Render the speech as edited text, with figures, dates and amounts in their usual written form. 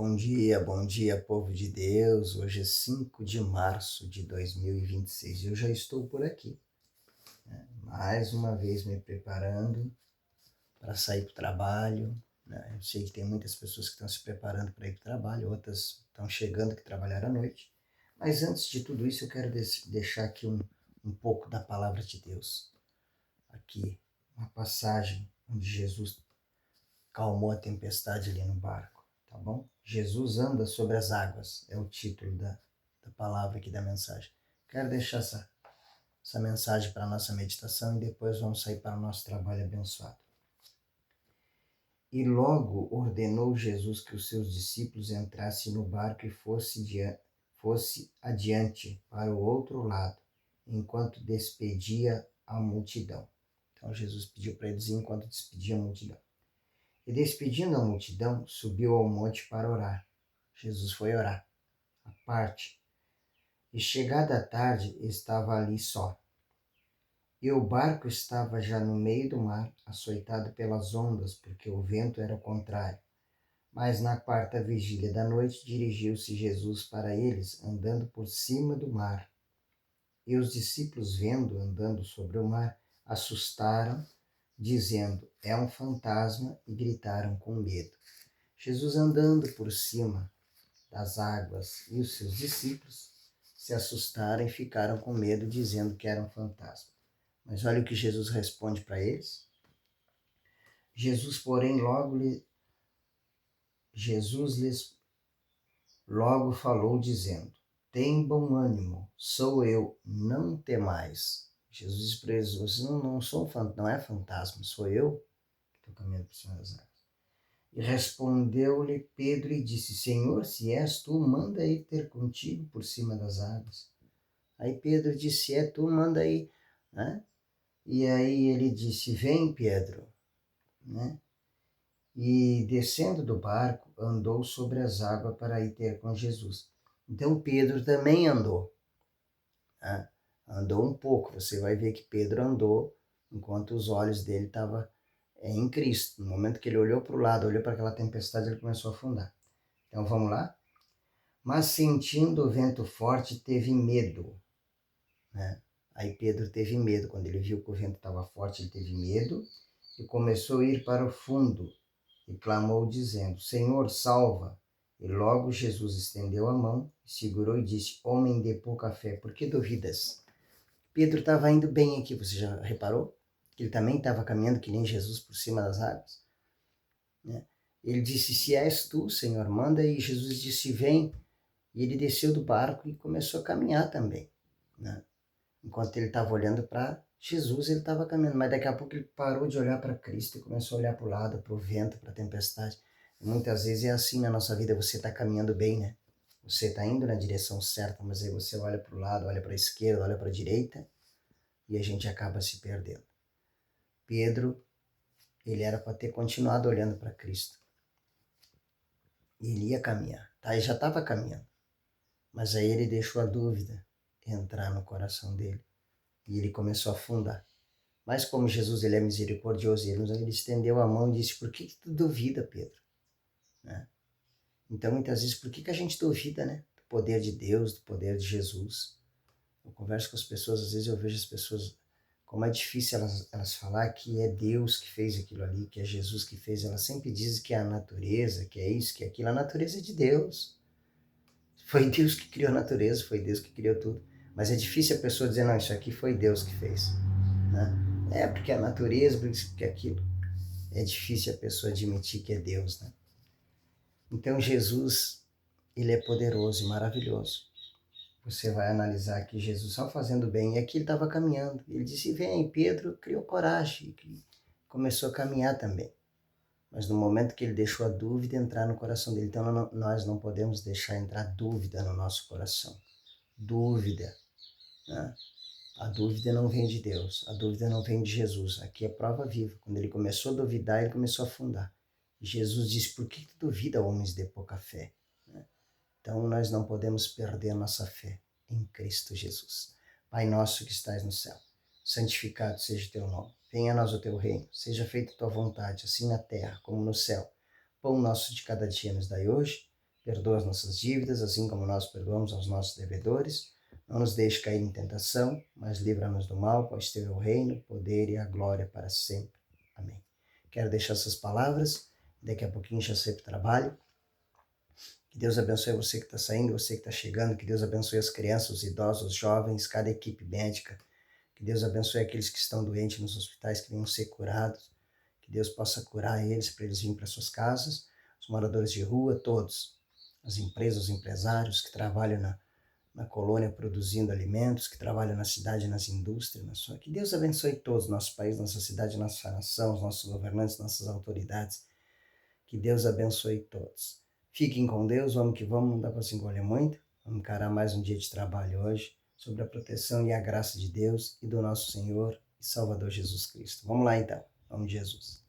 Bom dia, povo de Deus. Hoje é 5 de março de 2026 e eu já estou por aqui, mais uma vez me preparando para sair para o trabalho. Eu sei que tem muitas pessoas que estão se preparando para ir para o trabalho, outras estão chegando que trabalharam à noite. Mas antes de tudo isso, eu quero deixar aqui um pouco da palavra de Deus. Aqui, uma passagem onde Jesus calmou a tempestade ali no barco, tá bom? Jesus anda sobre as águas, é o título da palavra aqui da mensagem. Quero deixar essa mensagem para a nossa meditação e depois vamos sair para o nosso trabalho abençoado. E logo ordenou Jesus que os seus discípulos entrassem no barco e fosse adiante para o outro lado, enquanto despedia a multidão. Então Jesus pediu para eles ir enquanto despedia a multidão. E despedindo a multidão, subiu ao monte para orar. Jesus foi orar, à parte. E chegada a tarde, estava ali só. E o barco estava já no meio do mar, açoitado pelas ondas, porque o vento era o contrário. Mas na quarta vigília da noite, dirigiu-se Jesus para eles, andando por cima do mar. E os discípulos, vendo andando sobre o mar, assustaram, dizendo: é um fantasma, e gritaram com medo. Jesus andando por cima das águas e os seus discípulos se assustaram e ficaram com medo, dizendo que era um fantasma. Mas olha o que Jesus responde para eles. Jesus lhes logo falou, dizendo: tem bom ânimo, sou eu, não temais. Jesus disse para eles: vocês não é fantasma, sou eu que estou caminhando por cima das águas. E respondeu-lhe Pedro e disse: Senhor, se és tu, manda ir ter contigo por cima das águas. Aí Pedro disse: se é tu, manda ir. Né? E aí ele disse: vem, Pedro. Né? E descendo do barco, andou sobre as águas para ir ter com Jesus. Então Pedro também andou. Né? Andou um pouco. Você vai ver que Pedro andou enquanto os olhos dele estavam em Cristo. No momento que ele olhou para o lado, olhou para aquela tempestade, ele começou a afundar. Então vamos lá? Mas sentindo o vento forte, teve medo. Né? Aí Pedro teve medo. Quando ele viu que o vento estava forte, ele teve medo e começou a ir para o fundo e clamou dizendo: Senhor, salva! E logo Jesus estendeu a mão, segurou e disse: homem de pouca fé, por que duvidas? Pedro estava indo bem aqui, você já reparou? Que ele também estava caminhando que nem Jesus por cima das águas. Né? Ele disse: se és tu, Senhor, manda. E Jesus disse: vem. E ele desceu do barco e começou a caminhar também. Né? Enquanto ele estava olhando para Jesus, ele estava caminhando. Mas daqui a pouco ele parou de olhar para Cristo e começou a olhar para o lado, para o vento, para a tempestade. E muitas vezes é assim na nossa vida, você está caminhando bem, né? Você está indo na direção certa, mas aí você olha para o lado, olha para a esquerda, olha para a direita e a gente acaba se perdendo. Pedro, ele era para ter continuado olhando para Cristo. E ele ia caminhar, tá? Ele já estava caminhando. Mas aí ele deixou a dúvida entrar no coração dele. E ele começou a afundar. Mas como Jesus ele é misericordioso, ele estendeu a mão e disse: por que tu duvida, Pedro? Né? Então, muitas vezes, por que a gente duvida, né? Do poder de Deus, do poder de Jesus? Eu converso com as pessoas, às vezes eu vejo as pessoas, como é difícil elas falar que é Deus que fez aquilo ali, que é Jesus que fez. Elas sempre dizem que é a natureza, que é isso, que é aquilo. A natureza é de Deus. Foi Deus que criou a natureza, foi Deus que criou tudo. Mas é difícil a pessoa dizer: não, isso aqui foi Deus que fez. Né? É porque a natureza, porque aquilo. É difícil a pessoa admitir que é Deus. Né? Então Jesus, ele é poderoso e maravilhoso. Você vai analisar que Jesus só fazendo bem, e aqui ele estava caminhando. Ele disse: vem. Pedro criou coragem, começou a caminhar também. Mas no momento que ele deixou a dúvida entrar no coração dele, então nós não podemos deixar entrar dúvida no nosso coração. Dúvida. Né? A dúvida não vem de Deus, a dúvida não vem de Jesus. Aqui é prova viva. Quando ele começou a duvidar, ele começou a afundar. E Jesus disse: por que tu duvida, homens de pouca fé? Né? Então nós não podemos perder a nossa fé em Cristo Jesus. Pai nosso que estais no céu, santificado seja o teu nome. Venha a nós o teu reino, seja feita a tua vontade, assim na terra como no céu. Pão nosso de cada dia nos dai hoje, perdoa as nossas dívidas, assim como nós perdoamos aos nossos devedores. Não nos deixe cair em tentação, mas livra-nos do mal, pois teu é o reino, o poder e a glória para sempre. Amém. Quero deixar essas palavras, daqui a pouquinho já sei para o trabalho. Que Deus abençoe você que está saindo, você que está chegando, que Deus abençoe as crianças, os idosos, os jovens, cada equipe médica. Que Deus abençoe aqueles que estão doentes nos hospitais, que venham ser curados. Que Deus possa curar eles para eles virem para suas casas. Os moradores de rua, todos. As empresas, os empresários que trabalham na colônia produzindo alimentos, que trabalham na cidade, nas indústrias. Que Deus abençoe todos, nosso país, nossa cidade, nossa nação, os nossos governantes, nossas autoridades. Que Deus abençoe todos. Fiquem com Deus, vamos que vamos, não dá para se engolir muito. Vamos encarar mais um dia de trabalho hoje, sobre a proteção e a graça de Deus e do nosso Senhor e Salvador Jesus Cristo. Vamos lá então, em nome de Jesus.